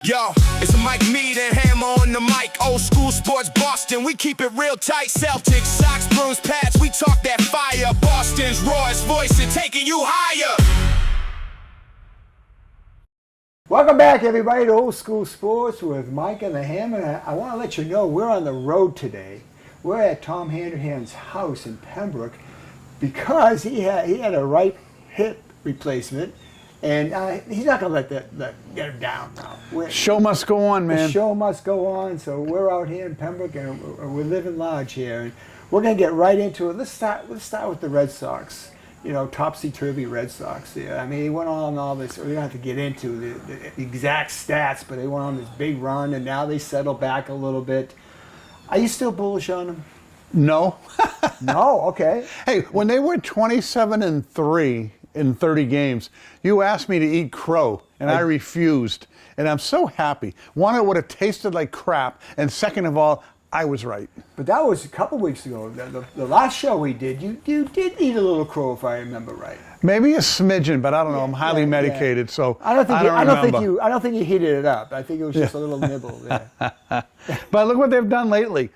Yo, it's Mike Mead and Hammah on the mic. Old school sports Boston, we keep it real tight. Celtics, Sox, Bruins, Pats, we talk that fire. Boston's rawest voice and taking you higher. Welcome back, everybody, to Old School Sports with Mike and the Hammah. I want to let you know we're on the road today. We're at Tom Handerham's house in Pembroke because he had a right hip replacement. And he's not going to let that get him down now. Show must go on, man. The show must go on. So we're out here in Pembroke, and we're living large here. And we're going to get right into it. Let's start with the Red Sox. You know, topsy-turvy Red Sox. Yeah, I mean, he went on all this. We don't have to get into the exact stats, but they went on this big run, and now they settle back a little bit. Are you still bullish on them? No. No? Okay. Hey, when they were 27-3 in 30 games, you asked me to eat crow, and I refused. And I'm so happy. One, it would have tasted like crap, and second of all, I was right. But that was a couple weeks ago. The last show we did, you did eat a little crow, if I remember right. Maybe a smidgen, but I don't know. I'm highly medicated, so I don't think you heated it up. I think it was just a little nibble. Yeah. But look what they've done lately.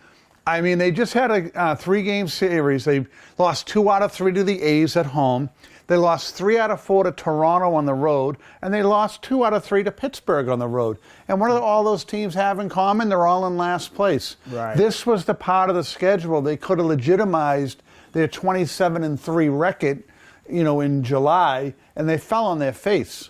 I mean, they just had a 3-game series. They've lost 2 out of 3 to the A's at home. They lost 3 out of 4 to Toronto on the road, and they lost 2 out of 3 to Pittsburgh on the road. And what do all those teams have in common? They're all in last place. Right. This was the part of the schedule they could have legitimized their 27-3 record, in July, and they fell on their face.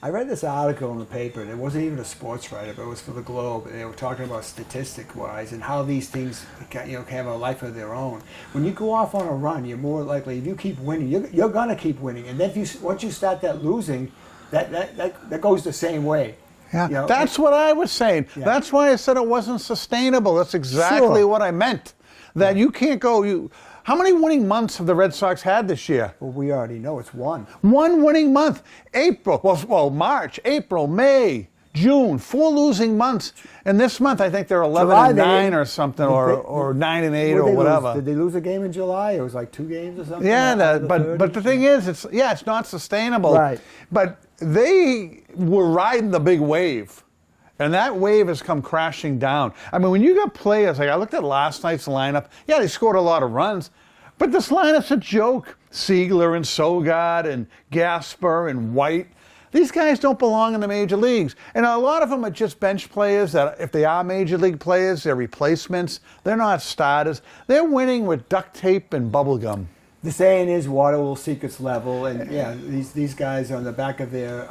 I read this article in the paper, and it wasn't even a sports writer, but it was for the Globe, and they were talking about statistic-wise and how these things can have a life of their own. When you go off on a run, you're more likely, if you keep winning, you're going to keep winning. And then once you start that losing, that goes the same way. Yeah, that's what I was saying. Yeah. That's why I said it wasn't sustainable. That's exactly what I meant. That you can't go... How many winning months have the Red Sox had this year? Well, we already know it's one. One winning month. March, April, May, June, 4 losing months. And this month, I think they're 11-9 or something, or 9-8 or whatever. Did they lose a game in July? It was like 2 games or something? Yeah, but the thing is, it's not sustainable. Right. But they were riding the big wave. And that wave has come crashing down. I mean, when you got players, like I looked at last night's lineup, yeah, they scored a lot of runs, but this lineup's a joke. Siegler and Sogard and Gasper and White. These guys don't belong in the major leagues. And a lot of them are just bench players that, if they are major league players, they're replacements. They're not starters. They're winning with duct tape and bubble gum. The saying is, water will seek its level, and yeah, these guys on the back of their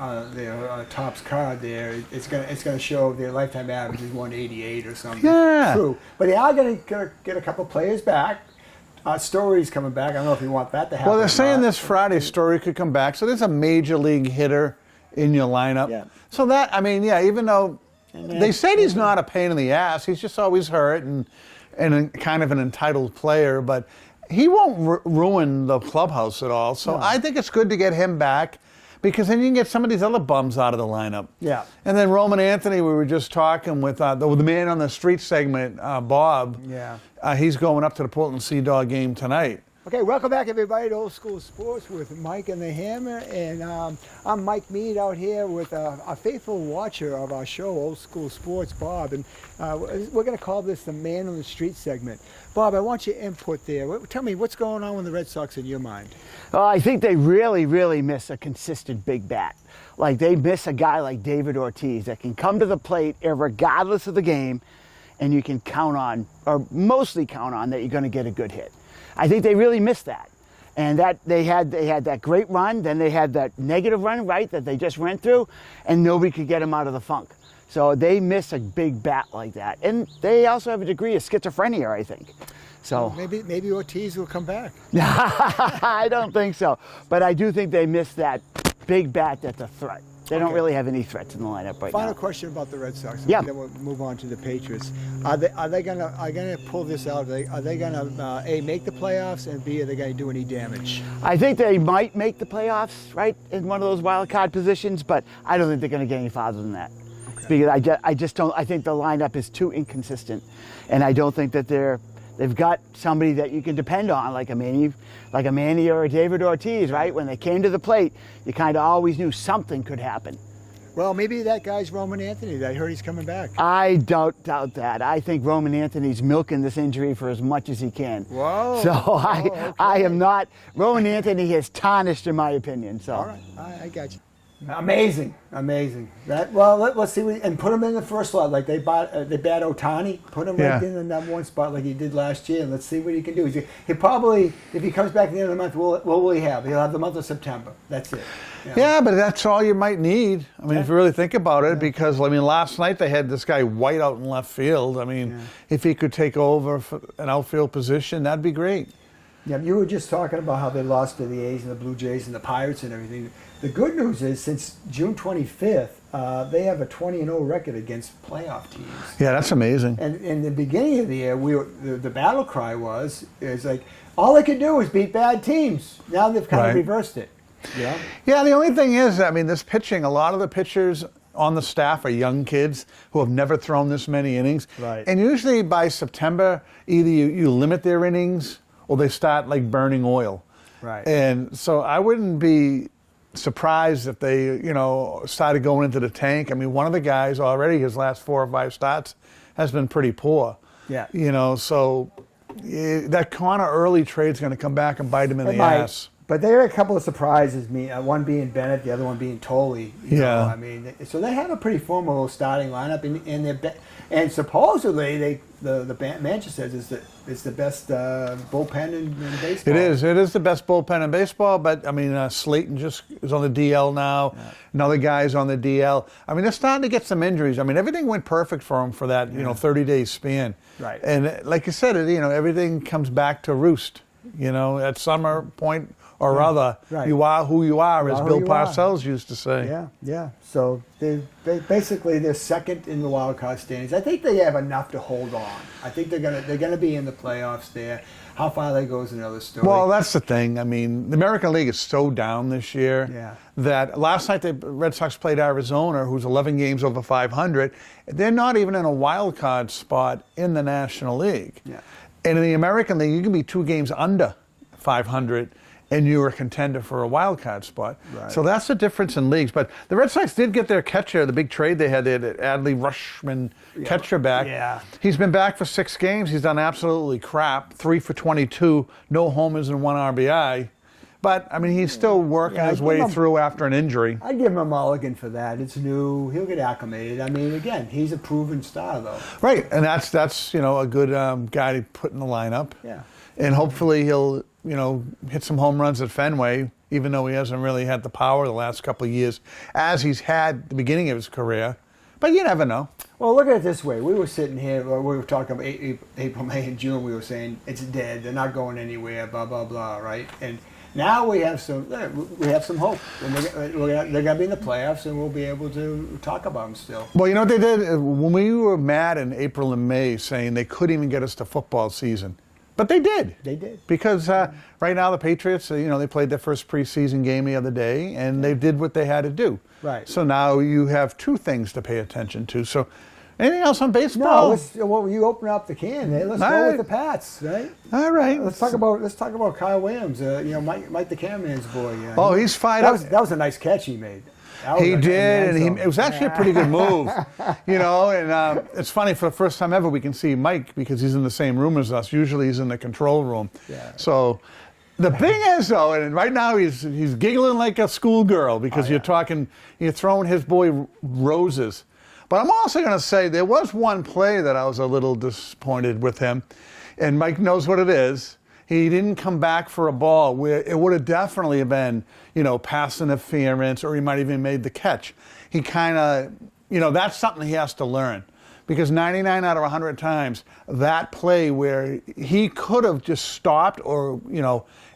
Topps card there, it's gonna show their lifetime average is 188 or something. Yeah, true. But they are gonna get a couple players back. Story's coming back. I don't know if you want that to happen. Well, they're saying this Friday Story could come back, so there's a major league hitter in your lineup. Yeah. So that, I mean, yeah, even though they said he's not a pain in the ass, he's just always hurt and kind of an entitled player, but he won't ruin the clubhouse at all. So I think it's good to get him back because then you can get some of these other bums out of the lineup. Yeah. And then Roman Anthony, we were just talking with the man on the street segment, Bob. Yeah. He's going up to the Portland Sea Dog game tonight. Okay, welcome back, everybody, to Old School Sports with Mike and the Hammah. And I'm Mike Mead out here with a faithful watcher of our show, Old School Sports, Bob. And we're going to call this the Man on the Street segment. Bob, I want your input there. Tell me, what's going on with the Red Sox in your mind? I think they really, really miss a consistent big bat. Like, they miss a guy like David Ortiz that can come to the plate regardless of the game, and you can count on, or mostly count on, that you're going to get a good hit. I think they really missed that. And that they had that great run, then they had that negative run, right, that they just went through, and nobody could get them out of the funk. So they miss a big bat like that. And they also have a degree of schizophrenia, I think. So maybe Ortiz will come back. I don't think so. But I do think they miss that big bat that's a threat. They don't really have any threats in the lineup right now. Final question about the Red Sox. Yeah. Then we'll move on to the Patriots. Are they gonna pull this out? Are they gonna A, make the playoffs, and B, are they gonna do any damage? I think they might make the playoffs, right, in one of those wild card positions, but I don't think they're going to get any farther than that. Okay. Because I just don't. I think the lineup is too inconsistent, and I don't think that they've got somebody that you can depend on, like a Manny or a David Ortiz, right? When they came to the plate, you kind of always knew something could happen. Well, maybe that guy's Roman Anthony. I heard he's coming back. I don't doubt that. I think Roman Anthony's milking this injury for as much as he can. Whoa. So Okay. I am not. Roman Anthony has tarnished, in my opinion. So. All right, I got you. Amazing. That let's see, and put him in the first slot like they bat Ohtani. Put him right in the number one spot like he did last year, and let's see what he can do. He probably, if he comes back at the end of the month, what will he have? He'll have the month of September. That's it. You know? Yeah, but that's all you might need. I mean, if you really think about it, because, I mean, last night they had this guy White out in left field. I mean, if he could take over for an outfield position, that'd be great. Yeah, you were just talking about how they lost to the A's and the Blue Jays and the Pirates and everything. The good news is, since June 25th, they have a 20-0 record against playoff teams. Yeah, that's amazing. And in the beginning of the year, the battle cry is like, all they could do was beat bad teams. Now they've kind of reversed it. Yeah. Yeah, the only thing is, I mean, this pitching, a lot of the pitchers on the staff are young kids who have never thrown this many innings. Right. And usually by September, either you limit their innings or they start like burning oil. Right. And so I wouldn't be surprised if they, started going into the tank. I mean, one of the guys already, his last 4 or 5 starts has been pretty poor. Yeah. So that kind of early trade's going to come back and bite him in the ass. But there are a couple of surprises. One being Bennett, the other one being Tolley. You know, I mean, so they have a pretty formidable starting lineup, and supposedly the Manchester says it's the best bullpen in baseball. It is the best bullpen in baseball. But I mean, Slayton just is on the DL now. Yeah. Another guy's on the DL. I mean, they're starting to get some injuries. I mean, everything went perfect for them for that 30-day span. Right. And like you said, everything comes back to roost. At some point or other, you are who you are, as Bill Parcells used to say. Yeah. So they're second in the wild card standings. I think they have enough to hold on. I think they're gonna be in the playoffs there. How far that goes is another story. Well, that's the thing. I mean, the American League is so down this year that last night the Red Sox played Arizona, who's 11 games over 500. They're not even in a wild card spot in the National League. Yeah. And in the American League, you can be 2 games under 500 and you're a contender for a wild card spot. Right. So that's the difference in leagues. But the Red Sox did get their catcher, the big trade they had, the Adley Rutschman catcher back. Yeah. He's been back for 6 games. He's done absolutely crap. 3 for 22, no homers and 1 RBI. But, I mean, he's still working his way through after an injury. I'd give him a mulligan for that. It's new. He'll get acclimated. I mean, again, he's a proven star, though. Right, and that's a good guy to put in the lineup. Yeah. And hopefully he'll, hit some home runs at Fenway, even though he hasn't really had the power the last couple of years, as he's had at the beginning of his career. But you never know. Well, look at it this way. We were sitting here, we were talking about April, May, and June. We were saying it's dead. They're not going anywhere, blah, blah, blah, right? And now we have some hope. And they're going to be in the playoffs, and we'll be able to talk about them still. Well, you know what they did? When we were mad in April and May saying they couldn't even get us to football season. But they did. They did. Because right now the Patriots, they played their first preseason game the other day, and they did what they had to do. Right. So now you have 2 things to pay attention to. So anything else on baseball? No, you open up the can. Hey, let's go with the Pats, right? All right. Let's talk about Kyle Williams. Mike the cameraman's boy. He's fired up. That was a nice catch he made. He did, and it was actually a pretty good move, and it's funny, for the first time ever we can see Mike because he's in the same room as us. Usually he's in the control room. Yeah. So the thing is, though, and right now he's giggling like a schoolgirl because you're throwing his boy roses. But I'm also going to say there was one play that I was a little disappointed with him, and Mike knows what it is. He didn't come back for a ball where it would have definitely been, pass interference, or he might even made the catch. He kind of, that's something he has to learn. Because 99 out of 100 times, that play where he could have just stopped or,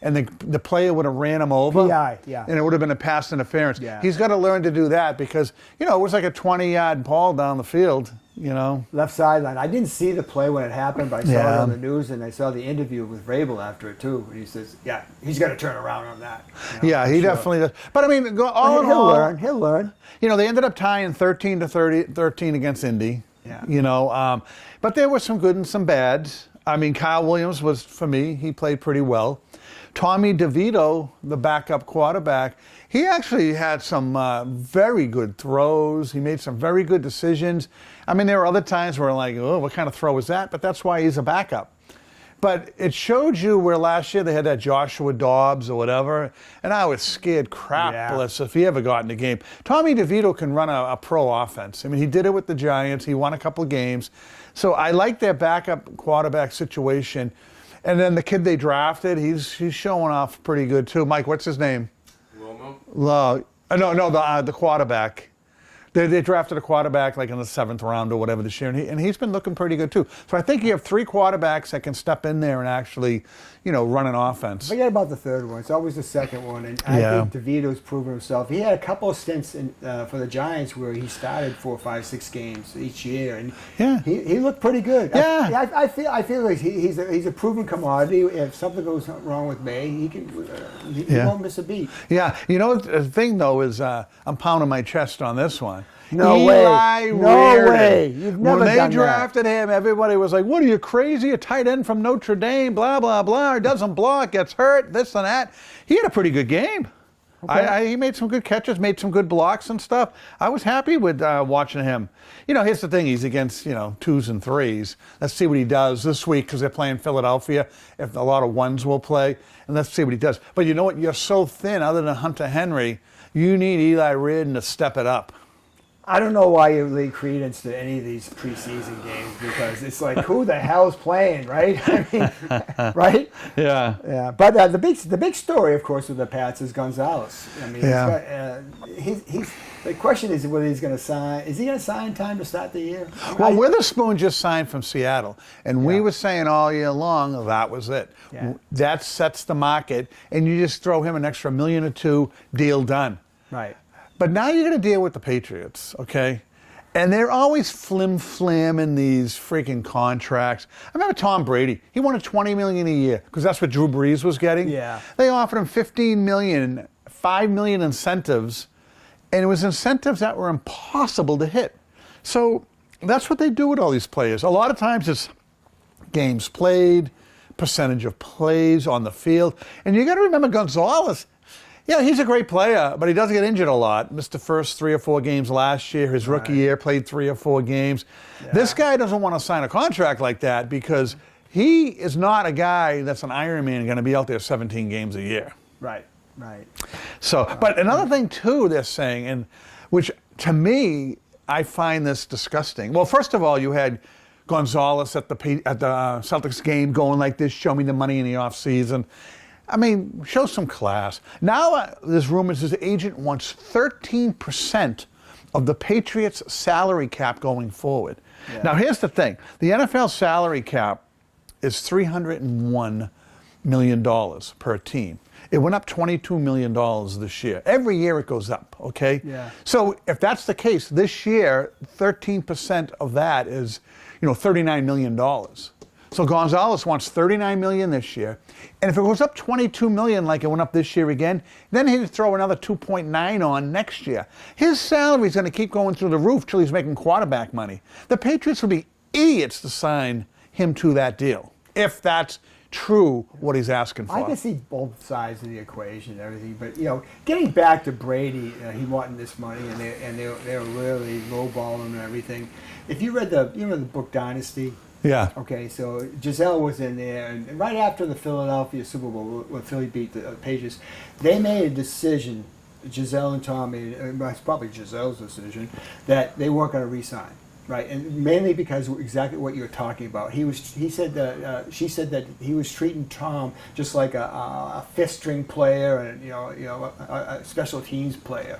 and the player would have ran him over. Yeah. And it would have been a pass interference. Yeah. He's got to learn to do that because, it was like a 20-yard ball down the field. Left sideline. I didn't see the play when it happened, but I saw it on the news, and I saw the interview with Vrabel after it too. And he says, he's got to turn around on that. Yeah, he definitely does. But I mean, he'll learn. They ended up tying 13 against Indy. Yeah. But there were some good and some bads. I mean, Kyle Williams was, for me, he played pretty well. Tommy DeVito, the backup quarterback, he actually had some very good throws. He made some very good decisions. I mean, there were other times where like, oh, what kind of throw was that? But that's why he's a backup. But it showed you where last year they had that Joshua Dobbs or whatever, and I was scared crapless if he ever got in the game. Tommy DeVito can run a pro offense. I mean, he did it with the Giants. He won a couple of games. So I like their backup quarterback situation. And then the kid they drafted, he's showing off pretty good too. Mike, what's his name? No, the quarterback. They drafted a quarterback like in the 7th round or whatever this year, and he's been looking pretty good too. So I think you have 3 quarterbacks that can step in there and actually, run an offense. Forget about the third one. It's always the second one. And I think DeVito's proven himself. He had a couple of stints for the Giants where he started 4, 5, 6 games each year, and he looked pretty good. Yeah. I feel like he's a proven commodity. If something goes wrong with May, he won't miss a beat. Yeah. The thing though is I'm pounding my chest on this one. No Eli way. You've never when done they drafted him, everybody was like, what are you, crazy? A tight end from Notre Dame, blah, blah, blah. He doesn't block, gets hurt, this and that. He had a pretty good game. Okay. He made some good catches, made some good blocks and stuff. I was happy with watching him. Here's the thing. He's against, 2s and 3s. Let's see what he does this week because they're playing Philadelphia. If a lot of 1s will play, and let's see what he does. But you know what? You're so thin other than Hunter Henry. You need Eli Reardon to step it up. I don't know why you lead credence to any of these preseason games because it's like, who the hell's playing, right? I mean, right? Yeah. Yeah. But the big story, of course, with the Pats is Gonzalez. I mean, he's the question is whether he's going to sign. Is he going to sign time to start the year? Well, Witherspoon just signed from Seattle, and we were saying all year long that was it. Yeah. That sets the market, and you just throw him an extra $1 million or $2 million, deal done. Right. But now you're going to deal with the Patriots, okay? And they're always flim-flam in these freaking contracts. I remember Tom Brady. He wanted $20 million a year because that's what Drew Brees was getting. Yeah. They offered him $15 million, $5 million incentives, and it was incentives that were impossible to hit. So that's what they do with all these players. A lot of times it's games played, percentage of plays on the field. And you got to remember Gonzalez. Yeah, he's a great player, but he does get injured a lot. Missed the first 3 or 4 games last year. His rookie year played 3 or 4 games. Yeah. This guy doesn't want to sign a contract like that because he is not a guy that's an Ironman going to be out there 17 games a year. Right, right. So, but another thing too, they're saying, and which to me, I find this disgusting. Well, first of all, you had Gonzalez at the Celtics game going like this, show me the money in the offseason. I mean, show some class. Now there's rumors his agent wants 13% of the Patriots' salary cap going forward. Yeah. Now here's the thing. The NFL salary cap is $301 million per team. It went up $22 million this year. Every year it goes up, okay? Yeah. So if that's the case, this year, 13% of that is, $39 million. So Gonzalez wants $39 million this year. And if it goes up $22 million like it went up this year again, then he'd throw another 2.9 on next year. His salary is going to keep going through the roof till he's making quarterback money. The Patriots would be idiots to sign him to that deal, if that's true what he's asking for. I can see both sides of the equation and everything, but getting back to Brady, he wanting this money, and they were really lowballing him and everything. If you read the book Dynasty. Yeah. Okay, so Giselle was in there, and right after the Philadelphia Super Bowl, when Philly beat the Patriots, they made a decision. Giselle and Tom made, it's probably Giselle's decision, that they weren't going to re-sign, right? And mainly because exactly what you were talking about. She said that he was treating Tom just like a fifth-string player and a special teams player.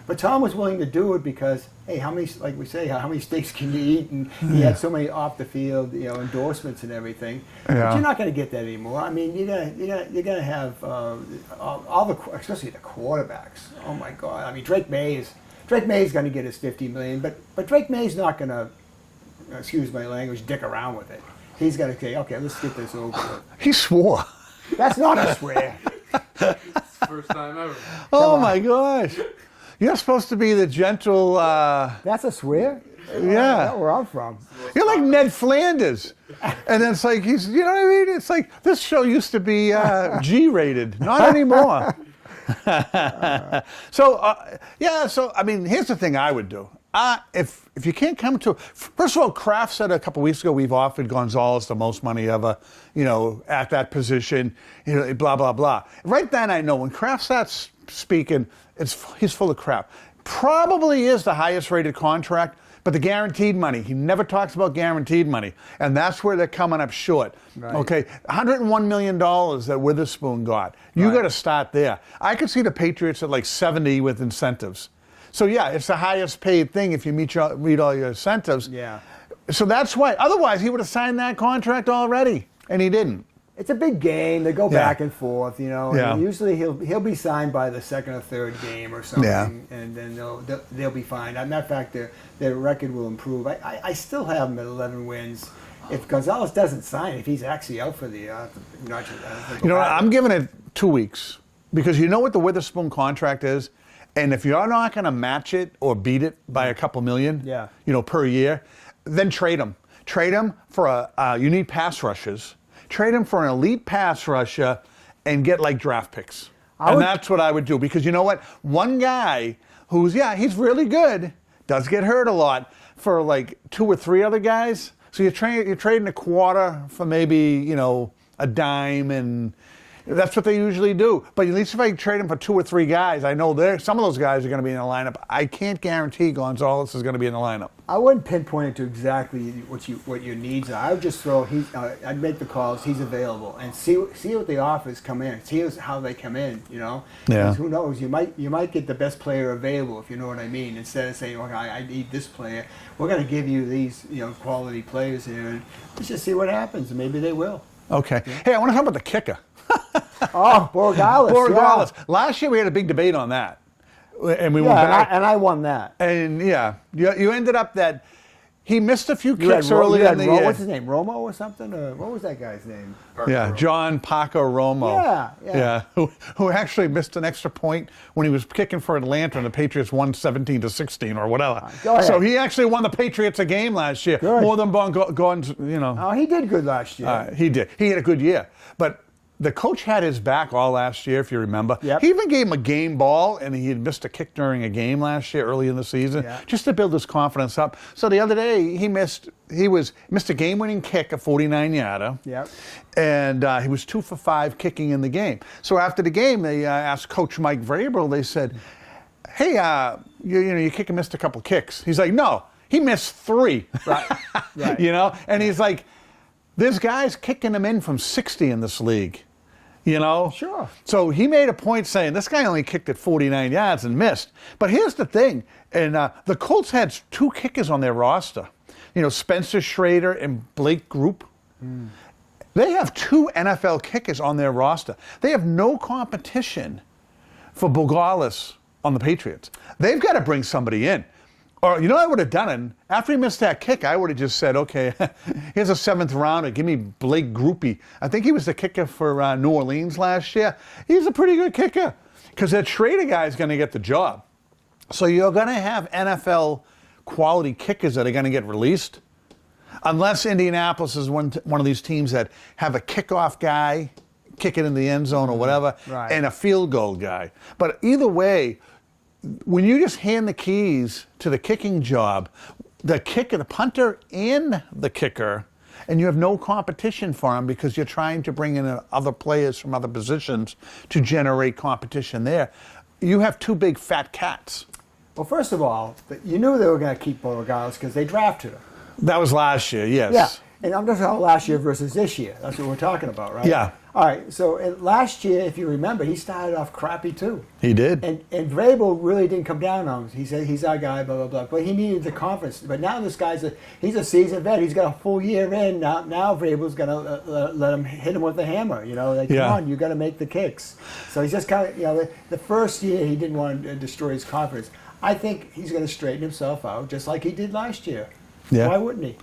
But Tom was willing to do it because, hey, how many steaks can you eat? And he had so many off the field, endorsements and everything. Yeah. But you're not going to get that anymore. I mean, you're gonna have all the, especially the quarterbacks. Oh my God! I mean, Drake May's going to get his $50 million, but Drake May's not going to, excuse my language, dick around with it. He's going to say, okay, let's get this over with. He swore. That's not a swear. It's the first time ever. Oh my gosh. You're supposed to be the gentle... That's a swear? Yeah. That's where I'm from. You're like Ned Flanders. And it's like, he's, you know what I mean? It's like, this show used to be G-rated. Not anymore. So I mean, here's the thing I would do. If you can't come to, first of all, Kraft said a couple weeks ago we've offered Gonzalez the most money ever, at that position, blah blah blah. Right then I know when Kraft starts speaking, he's full of crap. Probably is the highest rated contract, but the guaranteed money, he never talks about guaranteed money, and that's where they're coming up short. Right. Okay, $101 million that Witherspoon got. You got to start there. I could see the Patriots at like 70 with incentives. So yeah, it's the highest paid thing if you meet all your incentives. Yeah. So that's why. Otherwise, he would have signed that contract already, and he didn't. It's a big game. They go back and forth, Yeah. And usually he'll be signed by the second or third game or something, Yeah. and then they'll be fine. As a matter of fact, their record will improve. I still have them at 11 wins. If Gonzalez doesn't sign, if he's actually out for the, I'm giving it 2 weeks because you know what the Witherspoon contract is, and if you're not going to match it or beat it by a couple million, per year, then trade him. Trade him for you need pass rushers. Trade him for an elite pass rusher and get like draft picks. That's what I would do because you know what? One guy he's really good, does get hurt a lot for like 2 or 3 other guys. So you're trading a quarter for maybe, a dime, and that's what they usually do. But at least if I trade him for 2 or 3 guys, I know some of those guys are going to be in the lineup. I can't guarantee Gonzalez is going to be in the lineup. I wouldn't pinpoint it to exactly what your needs are. I would just throw I'd make the calls. He's available and see what the offers come in. See how they come in. Yeah. Because who knows? You might get the best player available if you know what I mean. Instead of saying, "Okay, I need this player," we're going to give you these quality players here, and let's just see what happens. And maybe they will. Okay. Hey, I want to talk about the kicker. Borregales. Borregales. Last year we had a big debate on that. And we went back. And I won that. And you ended up that he missed a few kicks early in the year. What's his name? Romo or something? Or what was that guy's name? John Paco Romo. Yeah. Who actually missed an extra point when he was kicking for Atlanta and the Patriots won 17-16 or whatever. Go ahead. So he actually won the Patriots a game last year. Good. More than Gordon's, Oh, he did good last year. He did. He had a good year. But the coach had his back all last year, if you remember. Yep. He even gave him a game ball, and he had missed a kick during a game last year, early in the season, just to build his confidence up. So the other day, he missed a game-winning kick, a 49-yarder. Yep. And he was 2 for 5 kicking in the game. So after the game, they asked Coach Mike Vrabel, they said, "Hey, you kicker missed a couple kicks." He's like, "No, he missed 3." Right. And he's like, "There's guys kicking them in from 60 in this league." Sure. So he made a point saying this guy only kicked at 49 yards and missed. But here's the thing, and the Colts had 2 kickers on their roster. Spencer Schrader and Blake Group. They have 2 NFL kickers on their roster. They have no competition for Borregales on the Patriots. They've got to bring somebody in. Or, I would have done it. After he missed that kick, I would have just said, okay, here's a 7th rounder. Give me Blake Groupie. I think he was the kicker for New Orleans last year. He's a pretty good kicker because that Schrader guy is going to get the job. So you're going to have NFL quality kickers that are going to get released. Unless Indianapolis is one of these teams that have a kickoff guy, kick it in the end zone or whatever, and a field goal guy. But either way, when you just hand the keys to the kicking job, the kicker, the punter, and the kicker, and you have no competition for them because you're trying to bring in other players from other positions to generate competition there, you have 2 big fat cats. Well, first of all, you knew they were going to keep Borregales because they drafted him. That was last year, yes. Yeah, and I'm just talking last year versus this year. That's what we're talking about, right? Yeah. All right, so last year, if you remember, he started off crappy too. He did. And Vrabel really didn't come down on him. He said, he's our guy, blah, blah, blah. But he needed the confidence. But now this guy's he's a seasoned vet. He's got a full year in. Now Vrabel's going to let him hit him with the hammer. Come on, you got to make the kicks. So he's just kind of, the first year he didn't want to destroy his confidence. I think he's going to straighten himself out just like he did last year. Yeah. Why wouldn't he?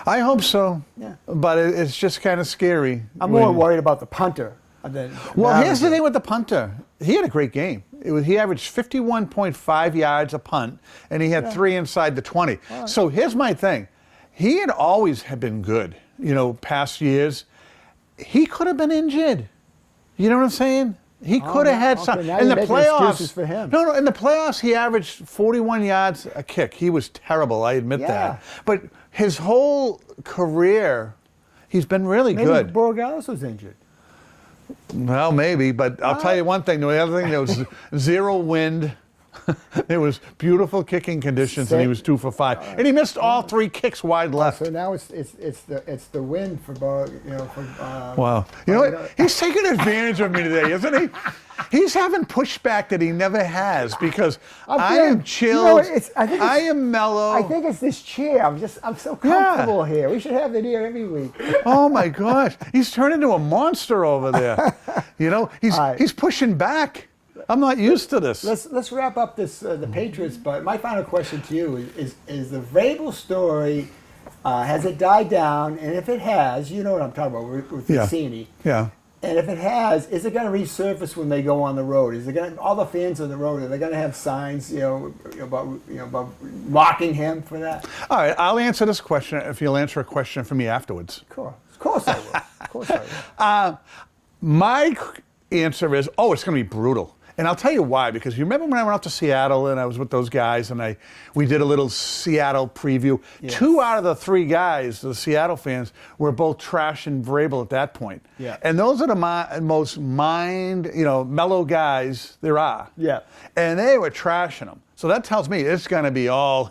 I hope so. Yeah. But it's just kind of scary. I'm more worried about the punter. Well, here's the thing with the punter. He had a great game. He averaged 51.5 yards a punt, and he had 3 inside the 20. Right. So here's my thing. He had always been good, past years. He could have been injured. You know what I'm saying? He could have had some. now In the you're making playoffs, excuses for him. No, in the playoffs, he averaged 41 yards a kick. He was terrible, I admit Yeah. that. But his whole career, he's been really Maybe good. Borregales was injured. Well, maybe, but I'll tell you one thing. The other thing, there was zero wind. It was beautiful kicking conditions, and he was 2 for 5. And he missed all 3 kicks wide left. So now it's the win for Wow. You know what? He's taking advantage of me today, isn't he? He's having pushback that he never has because I am chilled. I am mellow. I think it's this chair. I'm so comfortable here. We should have it here every week. Oh my gosh. He's turned into a monster over there. You know, he's pushing back. I'm not used to this. Let's wrap up this the Patriots. But my final question to you is the Vrabel story. Has it died down? And if it has, you know what I'm talking about with Vicini. Yeah. And if it has, is it going to resurface when they go on the road? Is it going all the fans on the road? Are they going to have signs, about mocking him for that? All right, I'll answer this question if you'll answer a question for me afterwards. Of course I will. Of course I will. My answer is, it's going to be brutal. And I'll tell you why, because you remember when I went out to Seattle and I was with those guys and we did a little Seattle preview. Yes. 2 out of the 3 guys, the Seattle fans, were both trashing Vrabel at that point. Yeah. And those are the most mellow guys there are. Yeah. And they were trashing him. So that tells me it's going to be all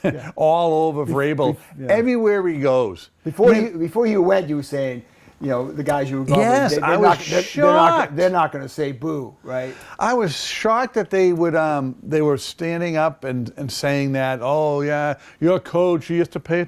over Vrabel everywhere he goes. Before you went, you were saying, the guys you were going yes, with, I was shocked. They're not going to say boo, right? I was shocked that they were standing up and saying that, oh yeah, your coach, he has to pay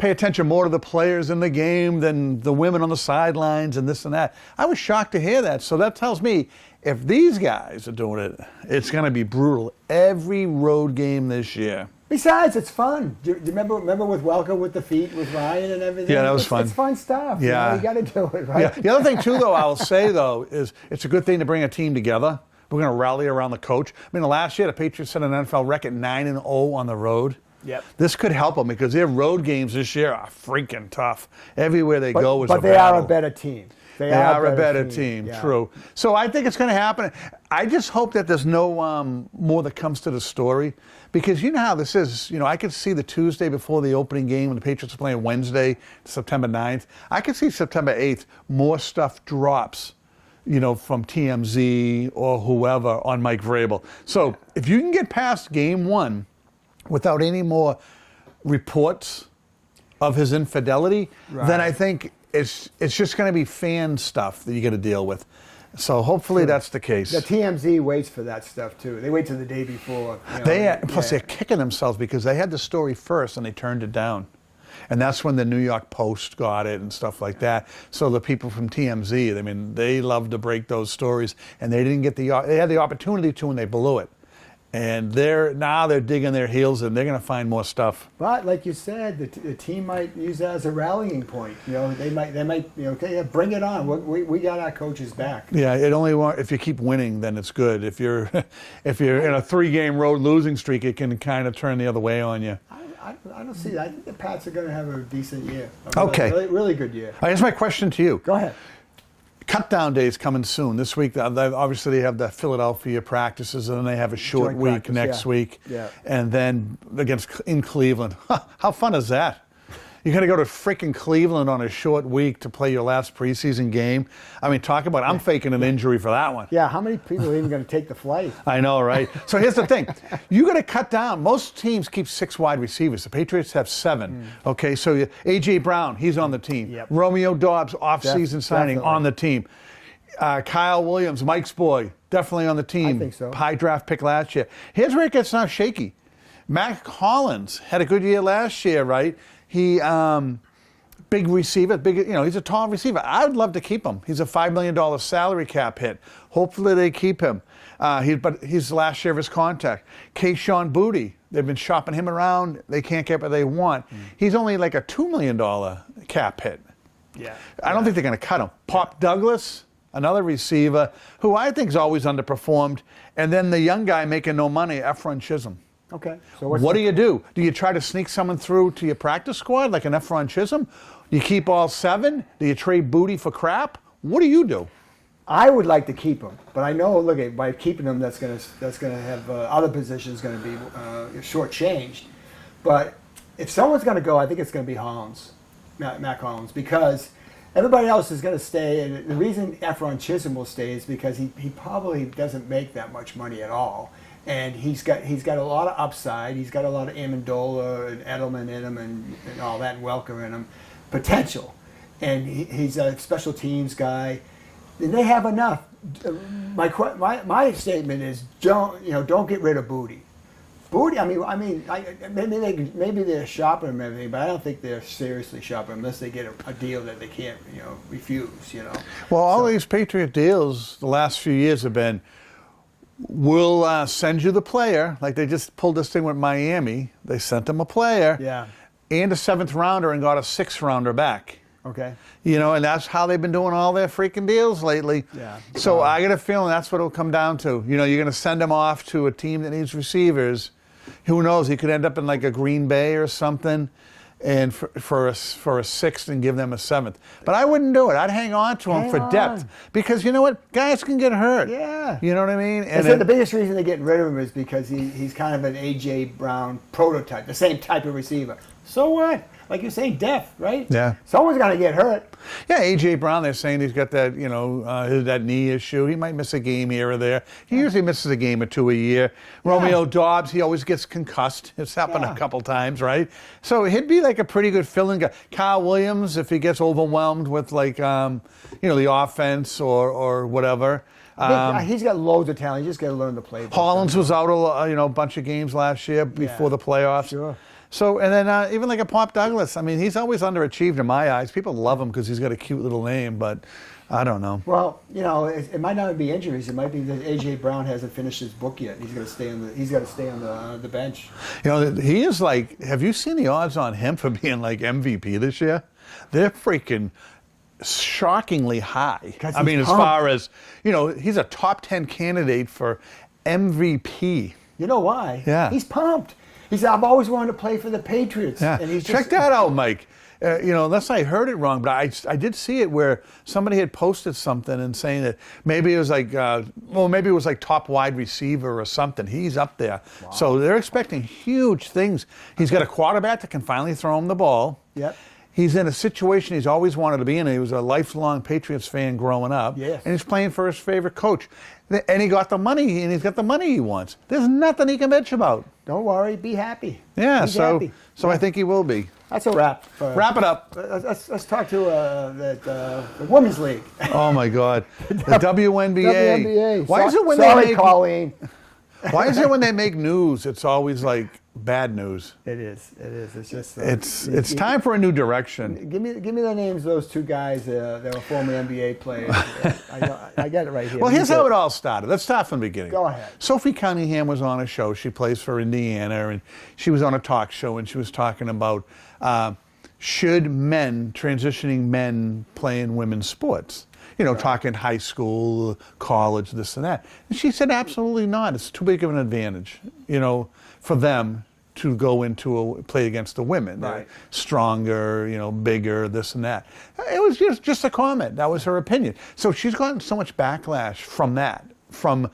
attention more to the players in the game than the women on the sidelines and this and that. I was shocked to hear that. So that tells me if these guys are doing it, it's going to be brutal every road game this year. Besides, it's fun. Do you remember with Welker with the feet with Ryan and everything? Yeah, that was fun. It's fun stuff. Yeah. You got to do it, right? Yeah. The other thing, too, though, I'll say, though, is it's a good thing to bring a team together. We're going to rally around the coach. I mean, last year, the Patriots set an NFL record 9-0 on the road. Yep. This could help them because their road games this year are freaking tough. Everywhere they go is a battle. But they are a better team. They are a better team, yeah. True. So I think it's going to happen. I just hope that there's no more that comes to the story. Because you know how this is. I could see the Tuesday before the opening game when the Patriots are playing Wednesday, September 9th. I could see September 8th, more stuff drops, from TMZ or whoever on Mike Vrabel. So if you can get past game 1 without any more reports of his infidelity, then I think it's just going to be fan stuff that you got to deal with. So hopefully that's the case. The TMZ waits for that stuff too. They wait till the day before. Plus they're kicking themselves because they had the story first and they turned it down. And that's when the New York Post got it and stuff like that. So the people from TMZ, they love to break those stories, and they didn't get they had the opportunity to, and they blew it. And they're digging their heels in. They're going to find more stuff. But like you said, the team might use that as a rallying point. They might okay, bring it on. We got our coaches back. Yeah, if you keep winning, then it's good. If you're in a 3-game road losing streak, it can kind of turn the other way on you. I don't see that. I think the Pats are going to have a decent year. Really good year. Here's my question to you. Go ahead. Cut-down day is coming soon. This week, obviously, they have the Philadelphia practices, and then they have a short Joint week practice, next week. Yeah. And then in Cleveland. How fun is that? You're going to go to freaking Cleveland on a short week to play your last preseason game. Talk about I'm faking an injury for that one. Yeah, how many people are even going to take the flight? I know, right? So here's the thing. You got to cut down. Most teams keep 6 wide receivers. The Patriots have 7. Okay, so A.J. Brown, he's on the team. Yep. Romeo Doubs, off-season signing, definitely. on the team. Kyle Williams, Mike's boy, definitely on the team. I think so. High draft pick last year. Here's where it gets now shaky. Mac Hollins had a good year last year, right? He, big receiver, he's a tall receiver. I would love to keep him. He's a $5 million salary cap hit. Hopefully they keep him. But he's the last year of his contract. Kayshon Boutte, they've been shopping him around. They can't get what they want. He's only like a $2 million cap hit. Yeah. I don't think they're going to cut him. Pop Douglas, another receiver, who I think has always underperformed. And then the young guy making no money, Efron Chisholm. Okay. So What do you do? Do you try to sneak someone through to your practice squad like an Efron Chisholm? Do you keep all 7? Do you trade Boutte for crap? What do you do? I would like to keep him, but I know, look, by keeping him, that's gonna have other positions going to be shortchanged. But if someone's going to go, I think it's going to be Hollins, Mac Hollins, because everybody else is going to stay. And the reason Efron Chisholm will stay is because he probably doesn't make that much money at all, and he's got a lot of upside. He's got a lot of Amendola and Edelman in him, and all that, and Welker in him, potential, and he's a special teams guy. And they have enough. My statement is don't get rid of Booty. Booty. Maybe they're shopping him and everything, but I don't think they're seriously shopping him unless they get a deal that they can't refuse. Well, all these Patriot deals the last few years have been, we'll send you the player. Like they just pulled this thing with Miami. They sent them a player, and a 7th rounder, and got a 6th rounder back. Okay. And that's how they've been doing all their freaking deals lately. Yeah. So I got a feeling that's what it'll come down to. You're going to send him off to a team that needs receivers. Who knows? He could end up in like a Green Bay or something, and for a 6th and give them a 7th. But I wouldn't do it. I'd hang on to him for depth, because you know what? Guys can get hurt. Yeah. You know what I mean? And the biggest reason they're getting rid of him is because he's kind of an A.J. Brown prototype, the same type of receiver. So what? Like you're saying, depth, right? Yeah. Someone's going to get hurt. Yeah, A.J. Brown, they're saying he's got that, that knee issue. He might miss a game here or there. He usually misses a game or two a year. Romeo Dobbs, he always gets concussed. It's happened a couple times, right? So he'd be like a pretty good fill-in guy. Kyle Williams, if he gets overwhelmed with the offense or whatever. He's got loads of talent. You just got to learn the playbook. Hollins was out a bunch of games last year before the playoffs. Sure. So, and then even like a Pop Douglas, he's always underachieved in my eyes. People love him because he's got a cute little name, but I don't know. Well, it might not be injuries. It might be that A.J. Brown hasn't finished his book yet. He's got to stay on the bench. He is like, have you seen the odds on him for being like MVP this year? They're freaking shockingly high. As far as, he's a top 10 candidate for MVP. You know why? Yeah. He's pumped. He said, I've always wanted to play for the Patriots. Yeah. And Check that out, Mike. Unless I heard it wrong, but I did see it where somebody had posted something and saying that maybe it was like, maybe it was like top wide receiver or something. He's up there. Wow. So they're expecting huge things. He's got a quarterback that can finally throw him the ball. Yep. He's in a situation he's always wanted to be in. He was a lifelong Patriots fan growing up. Yes. And he's playing for his favorite coach. And he got the money, and he's got the money he wants. There's nothing he can bitch about. Don't worry, be happy. Yeah, He's happy. So I think he will be. That's a wrap. Wrap it up. Let's talk to the Women's League. Oh my God, the WNBA. WNBA. Why is it when Sorry, Colleen. Why is it when they make news, it's always like bad news? It is. It's just. It's time for a new direction. Give me the names of those two guys that were former NBA players. I got it right here. Well, here's how it all started. Let's start from the beginning. Go ahead. Sophie Cunningham was on a show. She plays for Indiana, and she was on a talk show, and she was talking about should transitioning men play in women's sports? Talking high school, college, this and that. And she said, absolutely not. It's too big of an advantage, for them to go into play against the women. Right. They're stronger, bigger, this and that. It was just a comment. That was her opinion. So she's gotten so much backlash from that, from,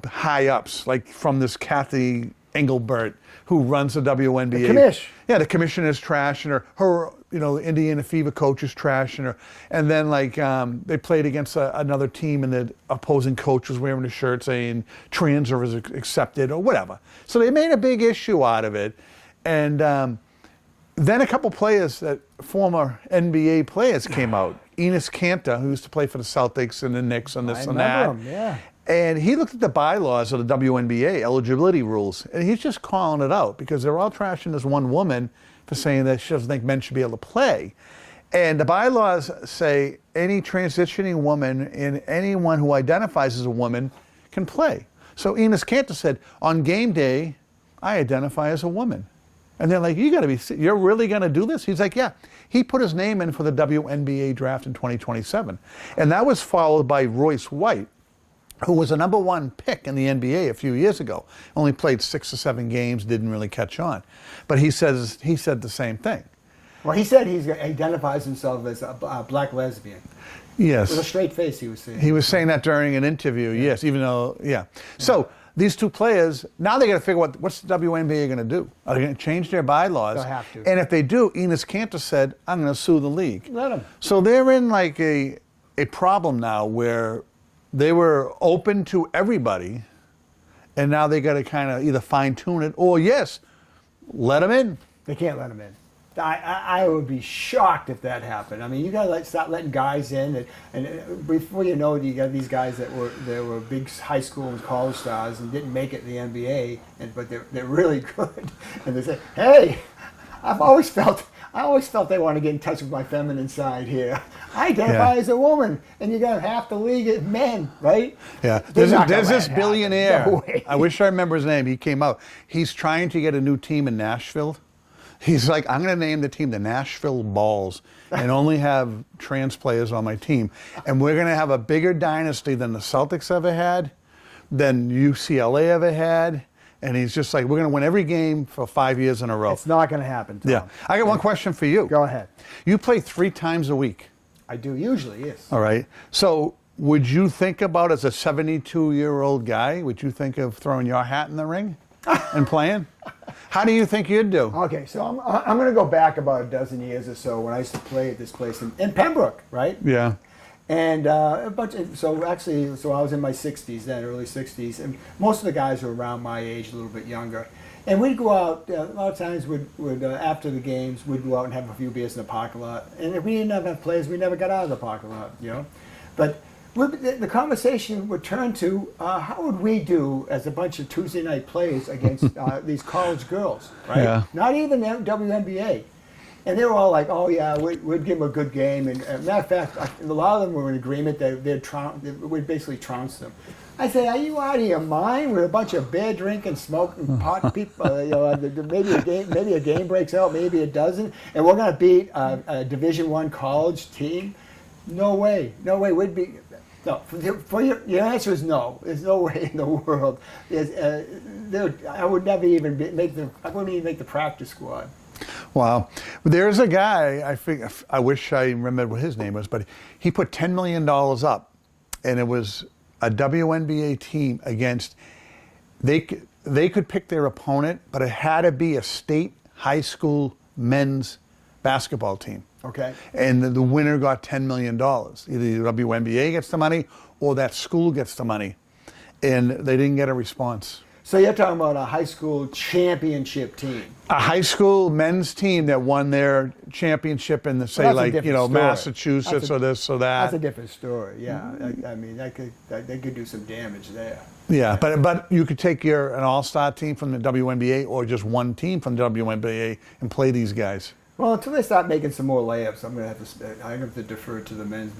high ups, like from this Kathy Engelbert, who runs the WNBA. The commish. Yeah, the commissioner's trashing her. Her, Indiana Fever coach is trashing her. And then, they played against another team, and the opposing coach was wearing a shirt saying trans is accepted or whatever. So they made a big issue out of it. And then a couple players, former NBA players, came out. Enes Kanter, who used to play for the Celtics and the Knicks and this and that. I remember him, yeah. And he looked at the bylaws of the WNBA, eligibility rules, and he's just calling it out because they're all trashing this one woman for saying that she doesn't think men should be able to play. And the bylaws say any transitioning woman and anyone who identifies as a woman can play. So Enes Kanter said, on game day, I identify as a woman. And they're like, you're really going to do this? He's like, yeah. He put his name in for the WNBA draft in 2027. And that was followed by Royce White, who was a number 1 pick in the NBA a few years ago. Only played 6 or 7 games, didn't really catch on. But he said the same thing. Well, he said he identifies himself as a black lesbian. Yes. With a straight face, he was saying. He was saying that during an interview, yes, even though, yeah. So these two players, now they got to figure out what's the WNBA going to do. Are they going to change their bylaws? They'll have to. And if they do, Enos Cantor said, I'm going to sue the league. Let them. So they're in like a problem now where they were open to everybody, and now they got to kind of either fine tune it or, yes, let them in. They can't let him in. I would be shocked if that happened. I mean, you got to start letting guys in, and before you know it, you got these guys that were big high school and college stars and didn't make it in the NBA, but they're really good. And they say, "Hey, I always felt they want to get in touch with my feminine side here. I identify as a woman, and you got half the league is men, right?" Yeah, They're there's not gonna this let it happen. billionaire. No way. I wish I remember his name. He came out. He's trying to get a new team in Nashville. He's like, I'm going to name the team the Nashville Balls and only have trans players on my team. And we're going to have a bigger dynasty than the Celtics ever had, than UCLA ever had. And he's just like, we're going to win every game for 5 years in a row. It's not going to happen, Tom. Yeah. I got one question for you. Go ahead. You play 3 times a week. I do usually, yes. All right. So would you think about, as a 72-year-old guy, would you think of throwing your hat in the ring and playing? How do you think you'd do? Okay, so I'm going to go back about a dozen years or so when I used to play at this place in Pembroke, right? Yeah. And so I was in my 60s then, early 60s, and most of the guys were around my age, a little bit younger. And we'd go out, a lot of times we'd after the games, we'd go out and have a few beers in the parking lot. And if we didn't have players, we never got out of the parking lot, you know. But the conversation would turn to how would we do as a bunch of Tuesday night players against these college girls, right? Yeah. Not even WNBA. And they were all like, "Oh yeah, we'd give them a good game." And matter of fact, a lot of them were in agreement that we'd basically trounce them. I said, "Are you out of your mind? We're a bunch of beer drinking, smoking pot people. Maybe a game breaks out, maybe it doesn't, and we're going to beat a Division I college team? No way, no way. We'd be." No, for your answer is no. There's no way in the world. I would never even I wouldn't even make the practice squad. Wow. There's a guy, I wish I remembered what his name was, but he put $10 million up, and it was a WNBA team against, they could pick their opponent, but it had to be a state high school men's basketball team. Okay. And the winner got $10 million. Either the WNBA gets the money or that school gets the money. And they didn't get a response. So you're talking about a high school championship team. A high school men's team that won their championship in the, say, Well, like, story. Massachusetts or this or that. That's a different story, yeah. I mean, they could do some damage there. Yeah, but you could take an all-star team from the WNBA or just one team from the WNBA and play these guys. Well, until they start making some more layups, I'm gonna have to defer to the men's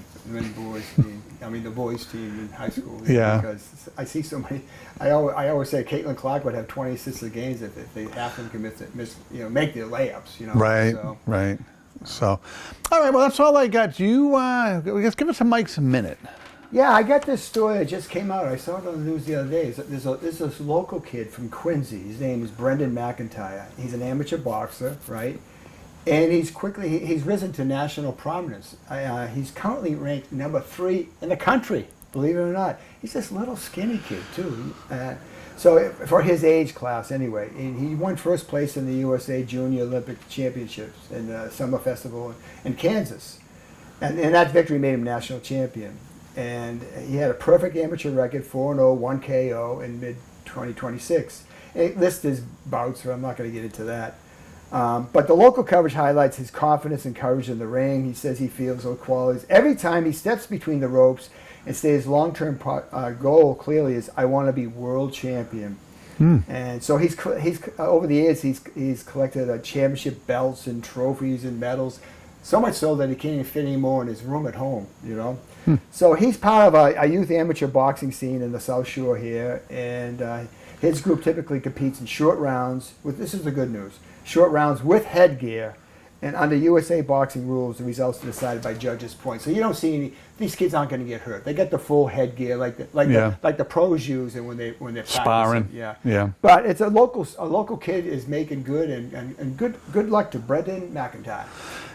boys team. I mean, the boys team in high school. Yeah. Because I see so many. I always say Caitlin Clark would have 20 assists a game if they half them can make their layups. You know. Right. So. Right. So, all right. Well, that's all I got. You just give us a Mike's a minute. Yeah, I got this story that just came out. I saw it on the news the other day. There's this local kid from Quincy. His name is Brendan McIntyre. He's an amateur boxer, right? And he's risen to national prominence. He's currently ranked number 3 in the country, believe it or not. He's this little skinny kid, too. So for his age class, anyway. And he won first place in the USA Junior Olympic Championships in the Summer Festival in Kansas. And that victory made him national champion. And he had a perfect amateur record, 4-0, 1 KO in mid-2026. It lists his bouts, so I'm not going to get into that. But the local coverage highlights his confidence and courage in the ring. He says he feels those qualities every time he steps between the ropes, and states his long-term goal clearly is, I want to be world champion. And so he's over the years he's collected championship belts and trophies and medals, so much so that he can't even fit anymore in his room at home. You know. So he's part of a youth amateur boxing scene in the South Shore here, and his group typically competes in short rounds. This is the good news. Short rounds with headgear And under USA boxing rules, the results are decided by judges' points. So you don't see any. These kids aren't going to get hurt. They get the full headgear, like the pros use, and when they're Sparring. practicing. Yeah. Yeah. But it's a local kid is making good, and good luck to Brendan McIntyre.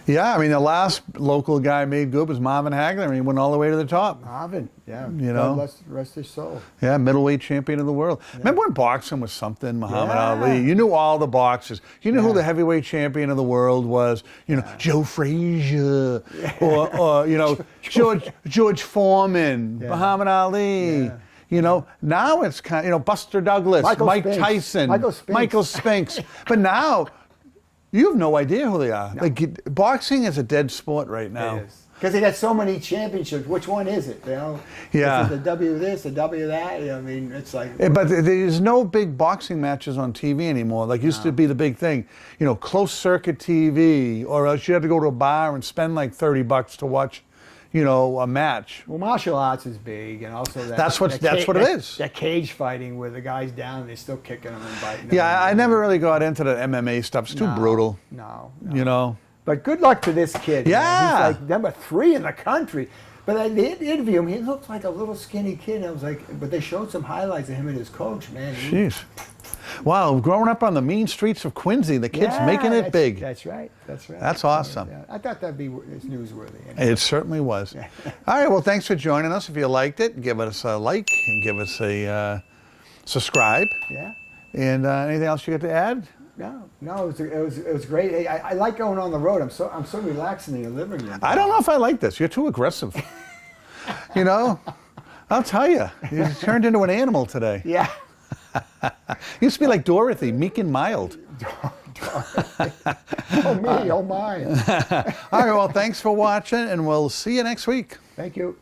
Yeah, I mean, the last local guy made good was Marvin Hagler, and he went all the way to the top. Marvin, yeah. You know? God rest his soul. Yeah, middleweight champion of the world. Yeah. Remember when boxing was something, Muhammad Yeah. Ali? You knew all the boxers. You knew who Yeah. the heavyweight champion of the world was. You know, Joe Frazier, or you know, George Foreman, Muhammad Ali. Yeah. You know, now it's kind of, you know, Buster Douglas, Mike Spinks. Tyson, Michael Spinks. Spinks. But now, you have no idea who they are. No. Like, boxing is a dead sport right now. It is. Because they got so many championships. Which one is it? You know? Yeah. Is it the W this, the W that? I mean, it's like. But there's no big boxing matches on TV anymore. Like used to be the big thing. You know, closed circuit TV, or else you had to go to a bar and spend like $30 to watch, you know, a match. Well, martial arts is big, and also that's what it is. That cage fighting where the guy's down and they're still kicking them and biting them. Yeah, I never really got into the MMA stuff. It's too brutal. No. You know. But good luck to this kid. Yeah. Man. He's like number 3 in the country. But I did interview him. He looked like a little skinny kid. I was like, but they showed some highlights of him and his coach, man. Jeez. Wow, growing up on the mean streets of Quincy, the kid's making it big. That's right. That's right. That's awesome. Yeah. I thought that'd be newsworthy. Anyway. It certainly was. All right, well, thanks for joining us. If you liked it, give us a like and give us a subscribe. Yeah. And anything else you got to add? No, it was great. Hey, I like going on the road. I'm so relaxed in the living room. I don't know if I like this. You're too aggressive. You know, I'll tell you, you turned into an animal today. Yeah. You used to be like Dorothy, meek and mild. Oh me, oh mine. All right, well, thanks for watching, and we'll see you next week. Thank you.